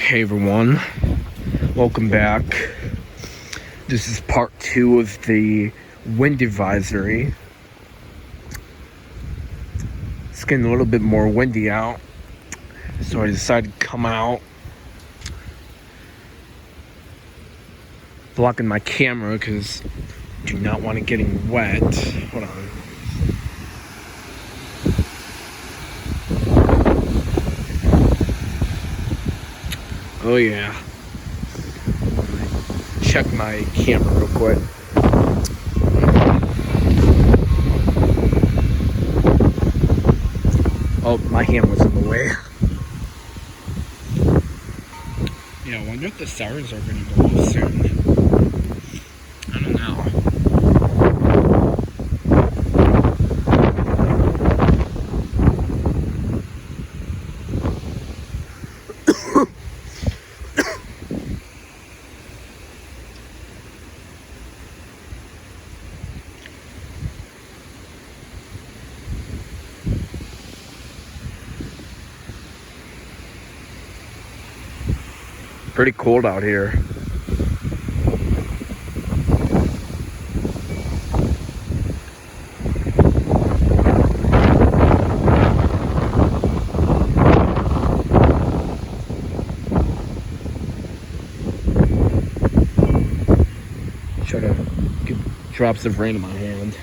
Hey everyone, welcome back. This is part 2 of the wind advisory. It's getting a little bit more windy out, so I decided to come out, blocking my camera because I do not want it getting wet. Hold on. Oh yeah. Check my camera real quick. Oh, my hand was in the way. Yeah, I wonder if the sirens are going to go off soon. I don't know. Pretty cold out here. Try to get drops of rain in my hand.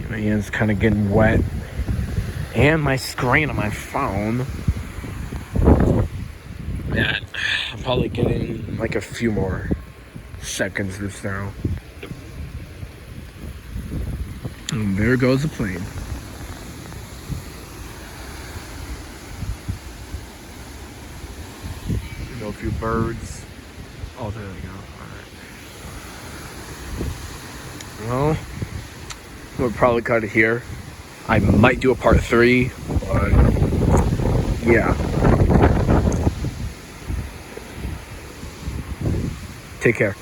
My hand's kind of getting wet. And my screen on my phone. Yeah, I'm probably getting like a few more seconds or so. And there goes the plane. You know, a few birds. Oh, there we go. All right. Well, we'll probably cut it here. I might do a part 3, but yeah. Take care.